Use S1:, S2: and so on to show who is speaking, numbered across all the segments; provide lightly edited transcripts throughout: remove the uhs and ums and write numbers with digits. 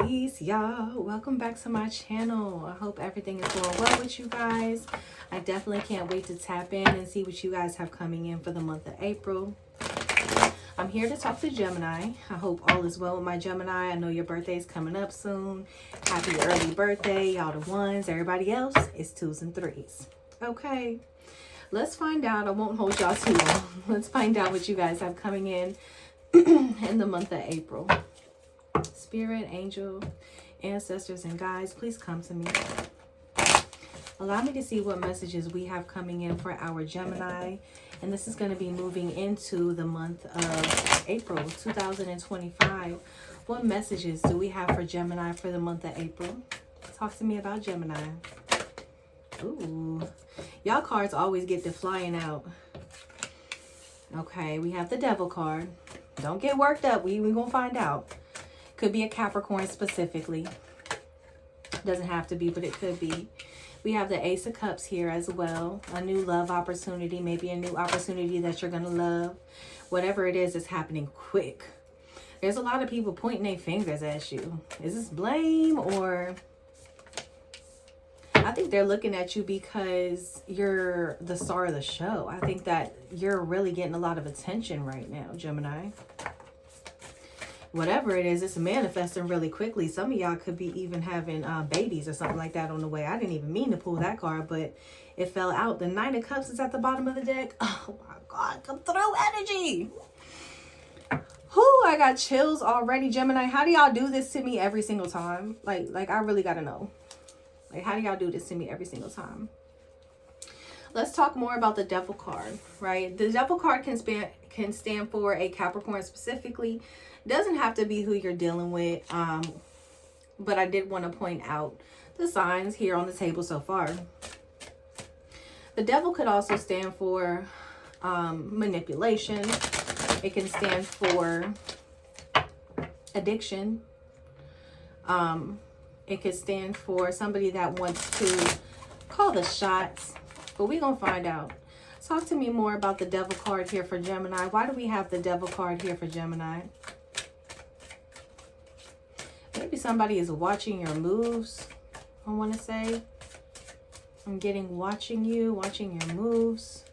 S1: Peace, y'all. Welcome back to my channel. I hope everything is going well with you guys. I definitely can't wait to tap in and see what you guys have coming in for the month of April. I'm here to talk to Gemini. I hope all is well with my Gemini. I know your birthday is coming up soon. Happy early birthday, y'all the ones. Everybody else is 2s and 3s. Okay, let's find out. I won't hold y'all too long. Let's find out what you guys have coming in in the month of April. Spirit, angel, ancestors, and guides, please come to me. Allow me to see what messages we have coming in for our Gemini. And this is going to be moving into the month of April 2025. What messages do we have for Gemini for the month of April? Talk to me about Gemini. Ooh, y'all cards always get to flying out. Okay, we have the Devil card. Don't get worked up. We're going to find out. Could be a Capricorn specifically. Doesn't have to be, but it could be. We have the Ace of Cups here as well. A new love opportunity. Maybe a new opportunity that you're going to love. Whatever it is happening quick. There's a lot of people pointing their fingers at you. Is this blame or... I think they're looking at you because you're the star of the show. I think that you're really getting a lot of attention right now, Gemini. Whatever it is, it's manifesting really quickly. Some of y'all could be even having babies or something like that on the way. I didn't even mean to pull that card, but it fell out. The Nine of Cups is at the bottom of the deck. Oh my God, come through energy. Whoo, I got chills already, Gemini. How do y'all do this to me every single time? Like I really got to know. Like, how do y'all do this to me every single time? Let's talk more about the Devil card, right? The Devil card can stand for a Capricorn specifically. Doesn't have to be who you're dealing with. But I did want to point out the signs here on the table so far. The Devil could also stand for manipulation. It can stand for addiction. It could stand for somebody that wants to call the shots. But we're going to find out. Talk to me more about the Devil card here for Gemini. Why do we have the Devil card here for Gemini? Maybe somebody is watching your moves, I want to say. I'm getting watching you, watching your moves.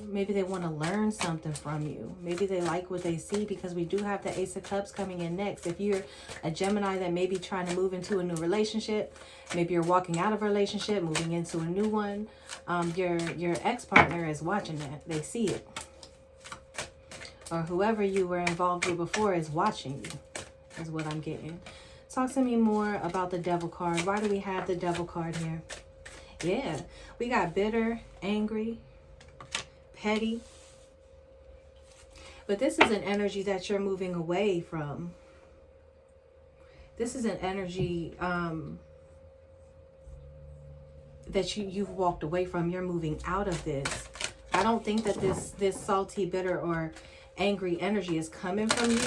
S1: Maybe they want to learn something from you. Maybe they like what they see because we do have the Ace of Cups coming in next. If you're a Gemini that may be trying to move into a new relationship, maybe you're walking out of a relationship, moving into a new one, your ex-partner is watching that. They see it. Or whoever you were involved with before is watching you, is what I'm getting. Talk to me more about the Devil card. Why do we have the Devil card here? Yeah, we got bitter, angry, petty. But this is an energy that you're moving away from. This is an energy that you've walked away from. You're moving out of this. I don't think that this salty, bitter, or angry energy is coming from you.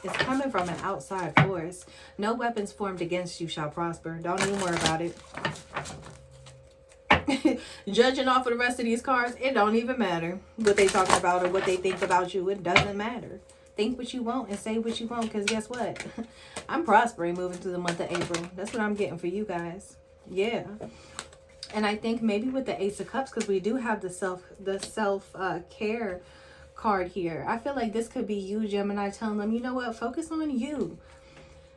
S1: It's coming from an outside force. No weapons formed against you shall prosper. Don't even worry about it. Judging off of the rest of these cards, it don't even matter what they talking about or what they think about you. It doesn't matter. Think what you want and say what you want, because guess what? I'm prospering moving through the month of April. That's what I'm getting for you guys. Yeah. And I think maybe with the Ace of Cups, because we do have the self-care card here. I feel like this could be you, Gemini, telling them, you know what? Focus on you.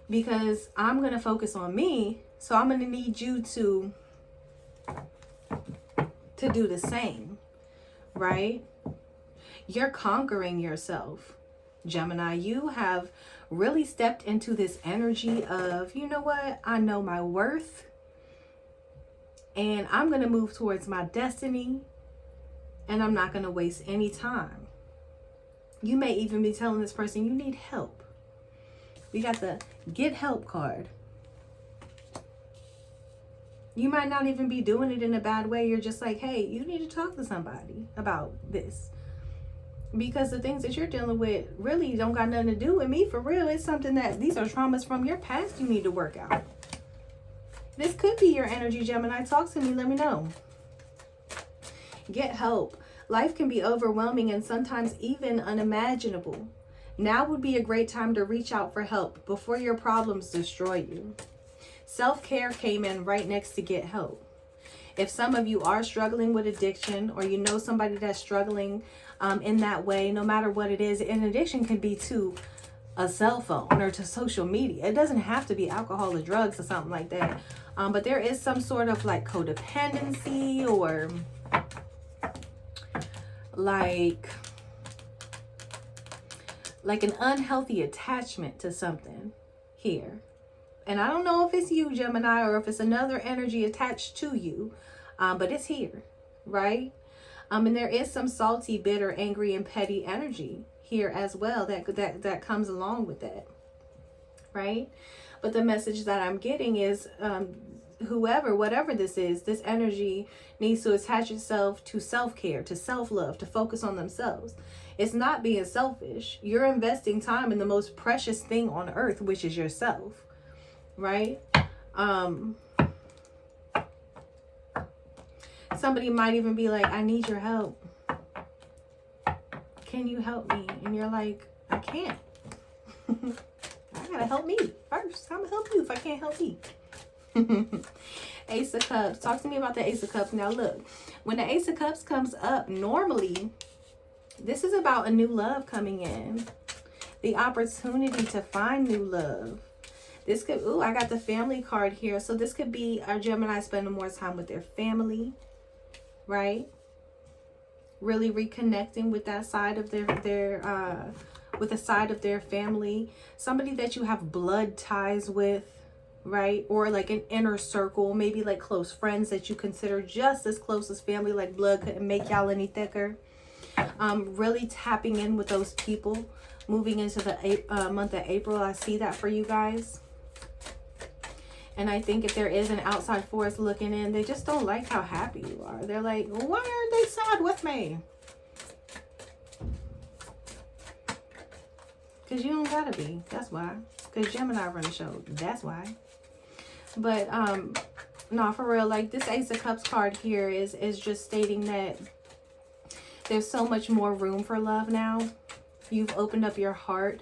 S1: Because I'm going to focus on me. So I'm going to need you to do the same, right? You're conquering yourself, Gemini. You have really stepped into this energy of, you know what? I know my worth and I'm going to move towards my destiny and I'm not going to waste any time. You may even be telling this person you need help. We got the Get Help card. You might not even be doing it in a bad way. You're just like, hey, you need to talk to somebody about this. Because the things that you're dealing with really don't got nothing to do with me for real. It's something that these are traumas from your past you need to work out. This could be your energy, Gemini. Talk to me. Let me know. Get help. Life can be overwhelming and sometimes even unimaginable. Now would be a great time to reach out for help before your problems destroy you. Self-care came in right next to get help. If some of you are struggling with addiction, or you know somebody that's struggling in that way, no matter what it is, an addiction can be to a cell phone or to social media. It doesn't have to be alcohol or drugs or something like that. But there is some sort of like codependency, or like an unhealthy attachment to something here. And I don't know if it's you, Gemini, or if it's another energy attached to you, but it's here, right? And there is some salty, bitter, angry, and petty energy here as well that comes along with that, right? But the message that I'm getting is whatever this is, this energy needs to attach itself to self-care, to self-love, to focus on themselves. It's not being selfish. You're investing time in the most precious thing on earth, which is yourself, right? Somebody might even be like, I need your help. Can you help me? And you're like, I can't. I gotta help me first. I'm gonna help you if I can't help me. Ace of Cups. Talk to me about the Ace of Cups. Now look, when the Ace of Cups comes up, normally this is about a new love coming in. The opportunity to find new love. This could, I got the family card here. So this could be our Gemini spending more time with their family, right? Really reconnecting with that side of with the side of their family. Somebody that you have blood ties with, right? Or like an inner circle, maybe like close friends that you consider just as close as family, like blood couldn't make y'all any thicker. Really tapping in with those people, moving into the month of April. I see that for you guys. And I think if there is an outside force looking in, they just don't like how happy you are. They're like, why aren't they sad with me? Because you don't gotta be. That's why. Because Gemini run the show. That's why. But no, for real, like this Ace of Cups card here is just stating that there's so much more room for love now. You've opened up your heart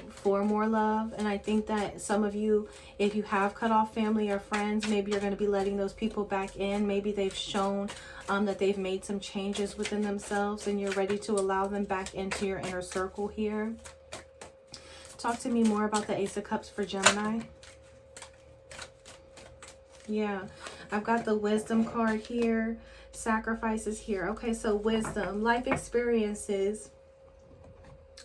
S1: for more love. And I think that some of you, if you have cut off family or friends, maybe you're going to be letting those people back in. Maybe they've shown that they've made some changes within themselves, and you're ready to allow them back into your inner circle here. Talk to me more about the Ace of Cups for Gemini. Yeah, I've got the Wisdom card here. Sacrifices here. Okay, so wisdom, life experiences.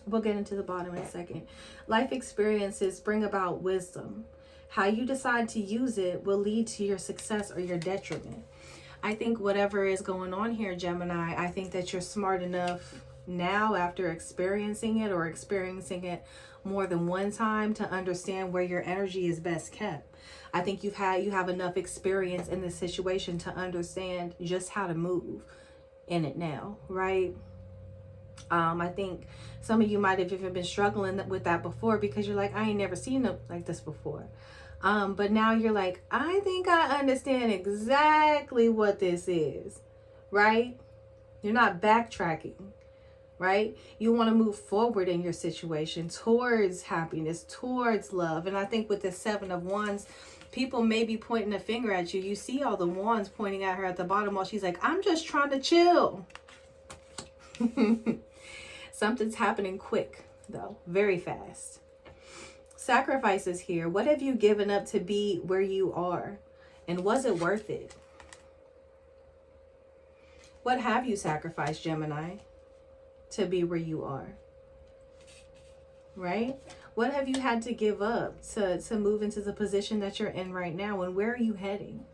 S1: We'll get into the bottom in a second. Life experiences bring about wisdom. How you decide to use it will lead to your success or your detriment. I think whatever is going on here, Gemini, I think that you're smart enough now, after experiencing it, or experiencing it more than one time, to understand where your energy is best kept. I think you have enough experience in this situation to understand just how to move in it now, right? I think some of you might have even been struggling with that before, because you're like, I ain't never seen it like this before. But now you're like, I think I understand exactly what this is, right? You're not backtracking, right? You want to move forward in your situation towards happiness, towards love. And I think with the Seven of Wands, people may be pointing a finger at you. You see all the wands pointing at her at the bottom while she's like, I'm just trying to chill. Something's happening quick, though, very fast. Sacrifices here. What have you given up to be where you are? And was it worth it? What have you sacrificed, Gemini, to be where you are? Right? What have you had to give up to move into the position that you're in right now? And where are you heading?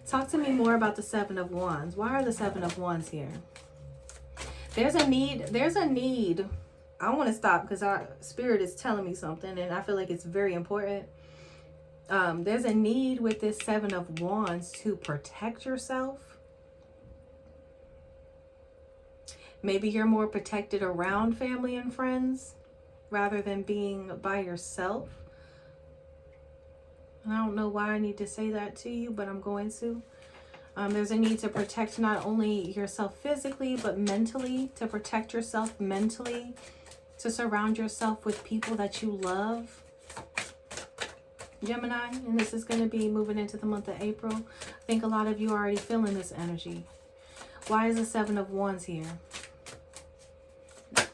S1: Talk to me more about the Seven of Wands. Why are the Seven of Wands here? There's a need. I want to stop because our spirit is telling me something, and I feel like it's very important. There's a need with this Seven of Wands to protect yourself. Maybe you're more protected around family and friends rather than being by yourself. And I don't know why I need to say that to you, but I'm going to. There's a need to protect not only yourself physically, but mentally, to protect yourself mentally, to surround yourself with people that you love, Gemini. And this is going to be moving into the month of April. I think a lot of you are already feeling this energy. Why is the Seven of Wands here?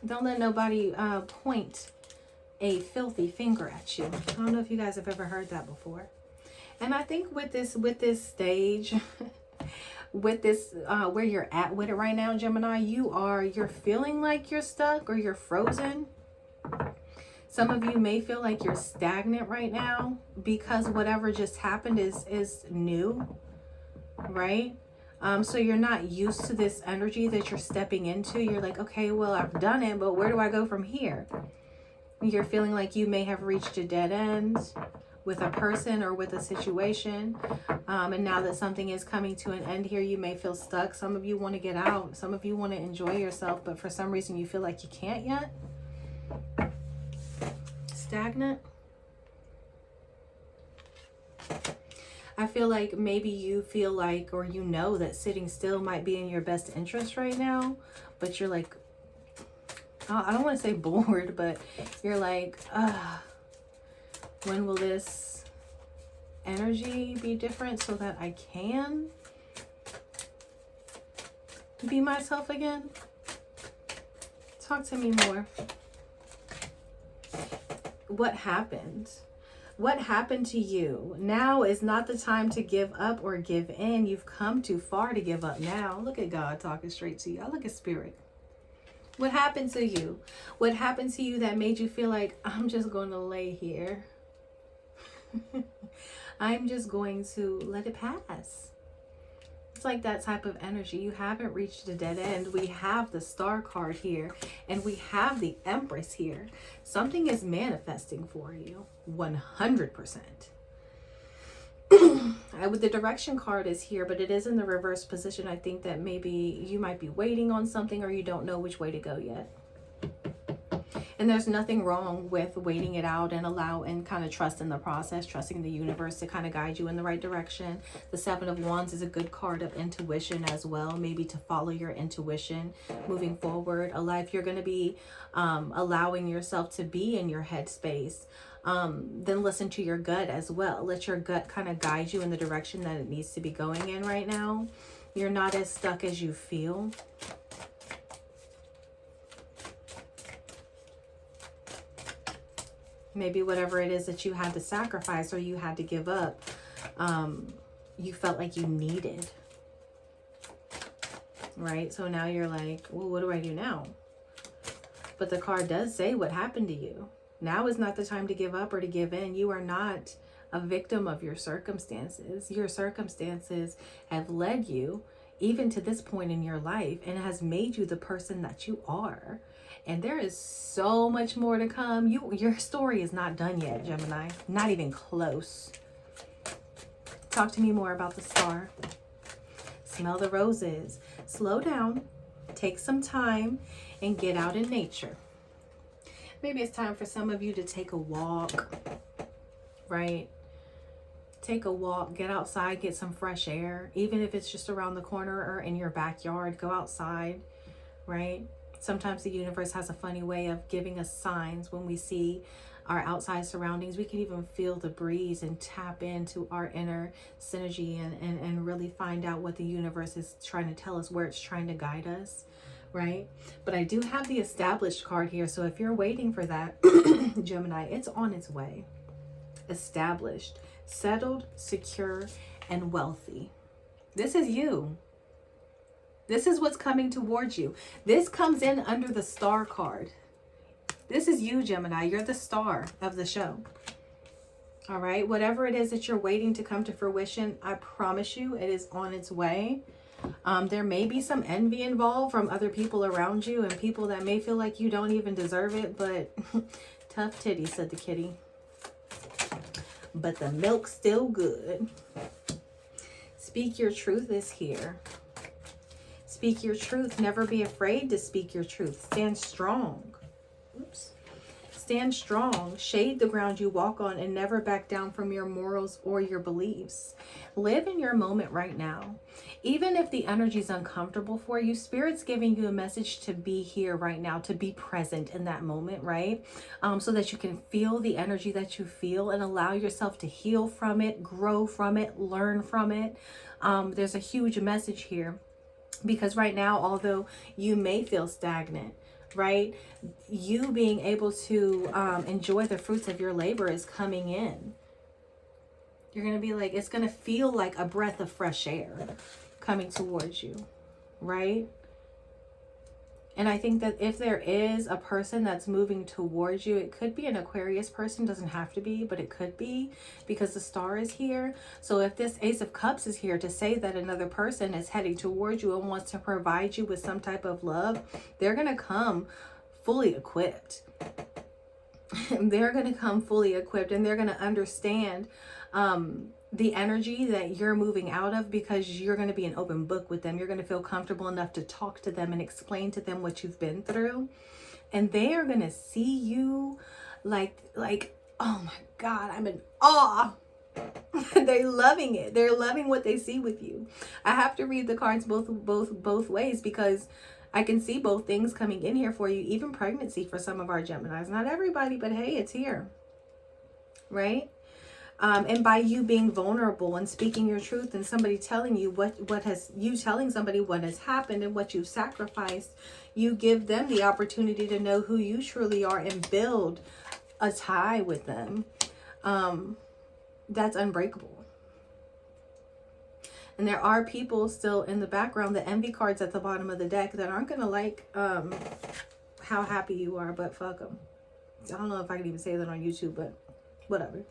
S1: Don't let nobody point a filthy finger at you. I don't know if you guys have ever heard that before. And I think with this stage, with this where you're at with it right now, Gemini, you're feeling like you're stuck or you're frozen. Some of you may feel like you're stagnant right now because whatever just happened is new, right? So you're not used to this energy that you're stepping into. You're like, okay, well, I've done it, but where do I go from here? You're feeling like you may have reached a dead end with a person or with a situation. And now that something is coming to an end here, you may feel stuck. Some of you want to get out. Some of you want to enjoy yourself, but for some reason you feel like you can't yet. Stagnant. I feel like maybe you feel like, or you know that sitting still might be in your best interest right now, but you're like, I don't want to say bored, but you're like, when will this energy be different so that I can be myself again? Talk to me more. What happened? What happened to you? Now is not the time to give up or give in. You've come too far to give up now. Look at God talking straight to you. I look at Spirit. What happened to you? What happened to you that made you feel like, I'm just going to lay here? I'm just going to let it pass. It's like that type of energy. You haven't reached a dead end. We have the Star card here, and we have the Empress here. Something is manifesting for you, 100%. With the Direction card is here, but it is in the reverse position. I think that maybe you might be waiting on something, or you don't know which way to go yet. And there's nothing wrong with waiting it out and kind of trusting the process, trusting the universe to kind of guide you in the right direction. The Seven of Wands is a good card of intuition as well, maybe to follow your intuition moving forward. A life you're going to be allowing yourself to be in your headspace. Then listen to your gut as well. Let your gut kind of guide you in the direction that it needs to be going in right now. You're not as stuck as you feel. Maybe whatever it is that you had to sacrifice or you had to give up, you felt like you needed. Right? So now you're like, well, what do I do now? But the card does say what happened to you. Now is not the time to give up or to give in. You are not a victim of your circumstances. Your circumstances have led you even to this point in your life and has made you the person that you are. And there is so much more to come. Your story is not done yet, Gemini. Not even close. Talk to me more about the Star. Smell the roses. Slow down. Take some time and get out in nature. Maybe it's time for some of you to take a walk, right? Take a walk, get outside, get some fresh air. Even if it's just around the corner or in your backyard, go outside, right? Sometimes the universe has a funny way of giving us signs when we see our outside surroundings. We can even feel the breeze and tap into our inner synergy and really find out what the universe is trying to tell us, where it's trying to guide us, right? But I do have the Established card here. So if you're waiting for that, Gemini, it's on its way. Established, settled, secure, and wealthy. This is you. This is what's coming towards you. This comes in under the Star card. This is you, Gemini. You're the star of the show. All right. Whatever it is that you're waiting to come to fruition, I promise you it is on its way. There may be some envy involved from other people around you and people that may feel like you don't even deserve it. But tough titty, said the kitty. But the milk's still good. Speak your truth is here. Speak your truth. Never be afraid to speak your truth. Stand strong. Oops. Stand strong. Shade the ground you walk on and never back down from your morals or your beliefs. Live in your moment right now. even if the energy is uncomfortable for you, Spirit's giving you a message to be here right now, to be present in that moment, right? So that you can feel the energy that you feel and allow yourself to heal from it, grow from it, learn from it. There's a huge message here, because right now, although you may feel stagnant, right, you being able to enjoy the fruits of your labor is coming in. You're going to be like, it's going to feel like a breath of fresh air coming towards you, right? And I think that if there is a person that's moving towards you, it could be an Aquarius person, doesn't have to be, but it could be, because the star is here. So if this Ace of Cups is here to say that another person is heading towards you and wants to provide you with some type of love, they're going to come fully equipped. They're going to come fully equipped, and they're going to understand the energy that you're moving out of, because you're going to be an open book with them. You're going to feel comfortable enough to talk to them and explain to them what you've been through. And they are going to see you like, oh my God, I'm in awe. They're loving it. They're loving what they see with you. I have to read the cards both ways, because I can see both things coming in here for you, even pregnancy for some of our Geminis. Not everybody, but hey, it's here, right? And by you being vulnerable and speaking your truth, and somebody telling you telling somebody what has happened and what you've sacrificed, you give them the opportunity to know who you truly are and build a tie with them. That's unbreakable. And there are people still in the background, the envy cards at the bottom of the deck, that aren't going to like how happy you are, but fuck them. I don't know if I can even say that on YouTube, but whatever.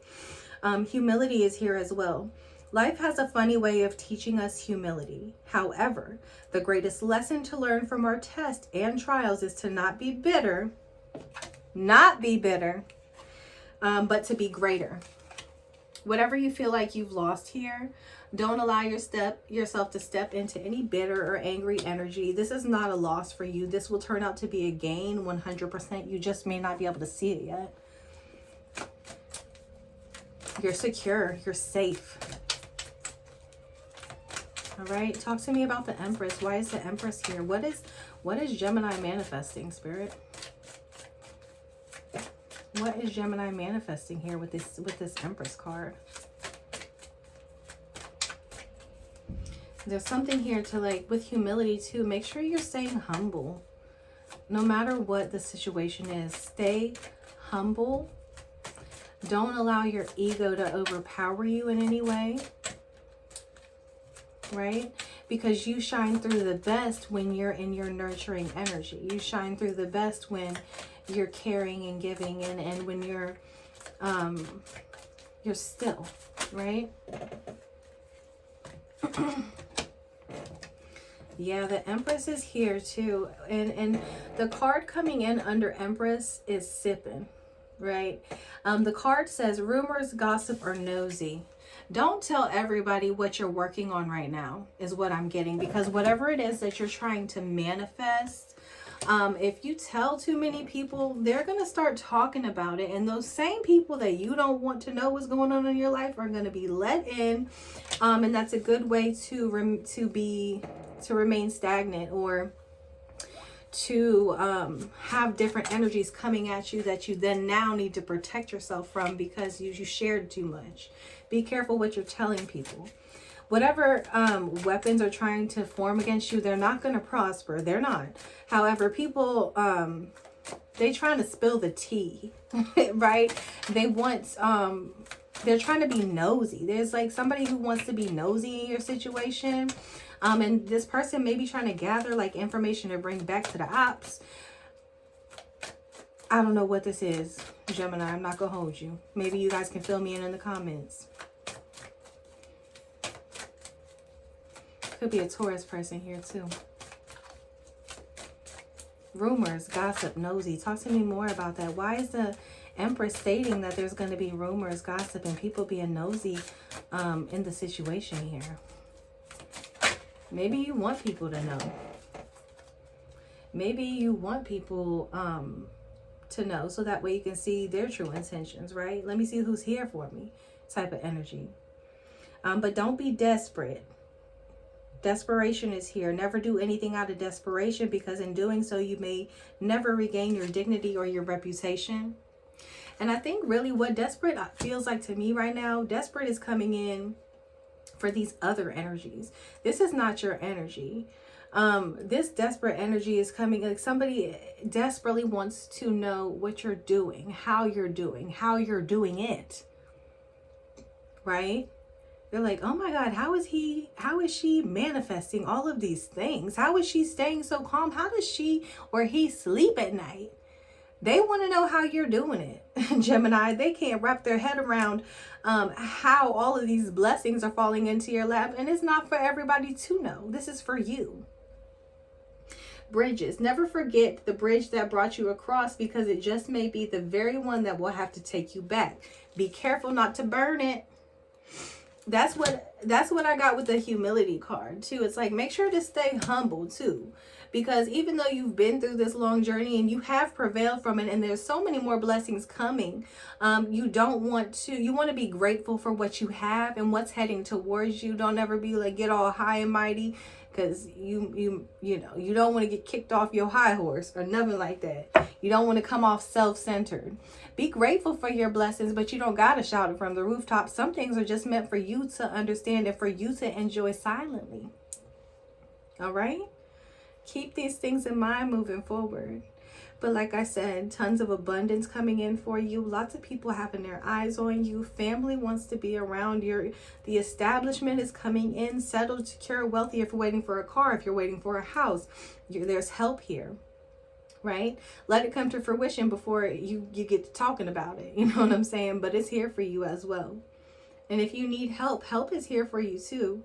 S1: Humility is here as well. Life has a funny way of teaching us humility. However, the greatest lesson to learn from our tests and trials is to not be bitter, but to be greater. Whatever you feel like you've lost here, don't allow yourself to step into any bitter or angry energy. This is not a loss for you. This will turn out to be a gain 100%. You just may not be able to see it yet. You're secure. You're safe. All right. Talk to me about the Empress. Why is the Empress here? What is Gemini manifesting, Spirit? What is Gemini manifesting here with this Empress card? There's something here to, like, with humility too. Make sure you're staying humble. No matter what the situation is, stay humble. Don't allow your ego to overpower you in any way, right? Because you shine through the best when you're in your nurturing energy. You shine through the best when you're caring and giving, and when you're still, right? Yeah, the Empress is here too. And the card coming in under Empress is sipping. Right? The card says rumors, gossip, or nosy. Don't tell everybody what you're working on right now, is what I'm getting. Because whatever it is that you're trying to manifest, if you tell too many people, they're going to start talking about it. And those same people that you don't want to know what's going on in your life are going to be let in. And that's a good way to remain stagnant, or to have different energies coming at you that you then now need to protect yourself from, because you shared too much. Be careful what you're telling people. Whatever weapons are trying to form against you, they're not going to prosper. They're not. However, people, they trying to spill the tea, right? They want, they're trying to be nosy. There's like somebody who wants to be nosy in your situation. And this person may be trying to gather like information to bring back to the ops. I don't know what this is, Gemini. I'm not going to hold you. Maybe you guys can fill me in the comments. Could be a Taurus person here too. Rumors, gossip, nosy. Talk to me more about that. Why is the Empress stating that there's going to be rumors, gossip, and people being nosy in the situation here? Maybe you want people to know. Maybe you want people to know, so that way you can see their true intentions, right? Let me see who's here for me type of energy. But don't be desperate. Desperation is here. Never do anything out of desperation, because in doing so, you may never regain your dignity or your reputation. And I think really what desperate feels like to me right now, desperate is coming in for these other energies. This is not your energy. This desperate energy is coming, like somebody desperately wants to know what you're doing, how you're doing it, right? They're like, oh my God, how is she manifesting all of these things? How is she staying so calm? How does she or he sleep at night? They want to know how you're doing it, Gemini. They can't wrap their head around how all of these blessings are falling into your lap. And it's not for everybody to know. This is for you. Bridges. Never forget the bridge that brought you across, because it just may be the very one that will have to take you back. Be careful not to burn it. That's what I got with the humility card too. It's like, make sure to stay humble too, because even though you've been through this long journey and you have prevailed from it, and there's so many more blessings coming, you want to be grateful for what you have and what's heading towards you. Don't ever be like, get all high and mighty, because you don't want to get kicked off your high horse or nothing like that. You don't want to come off self-centered. Be grateful for your blessings, but you don't gotta shout it from the rooftop. Some things are just meant for you to understand and for you to enjoy silently. All right? Keep these things in mind moving forward. But like I said, tons of abundance coming in for you. Lots of people having their eyes on you. Family wants to be around you. The establishment is coming in, settled, secure, wealthy. If you're waiting for a car, if you're waiting for a house, there's help here. Right? Let it come to fruition before you get to talking about it. You know what I'm saying? But it's here for you as well. And if you need help, help is here for you too.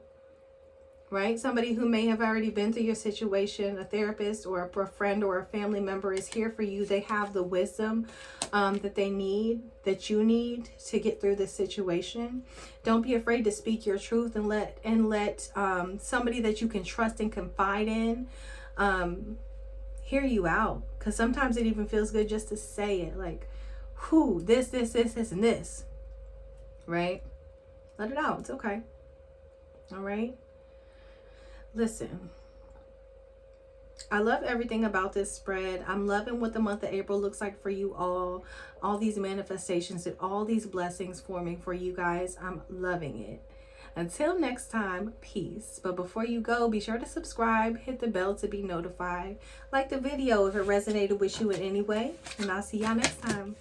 S1: Right? Somebody who may have already been through your situation, a therapist or a friend or a family member is here for you. They have the wisdom that you need to get through this situation. Don't be afraid to speak your truth and let somebody that you can trust and confide in hear you out. Because sometimes it even feels good just to say it, like, whoo, this, and this. Right? Let it out. It's okay. All right? Listen, I love everything about this spread. I'm loving what the month of April looks like for you all these manifestations and all these blessings forming for you guys. I'm loving it. Until next time, peace. But before you go, be sure to subscribe, hit the bell to be notified. Like the video if it resonated with you in any way, and I'll see y'all next time.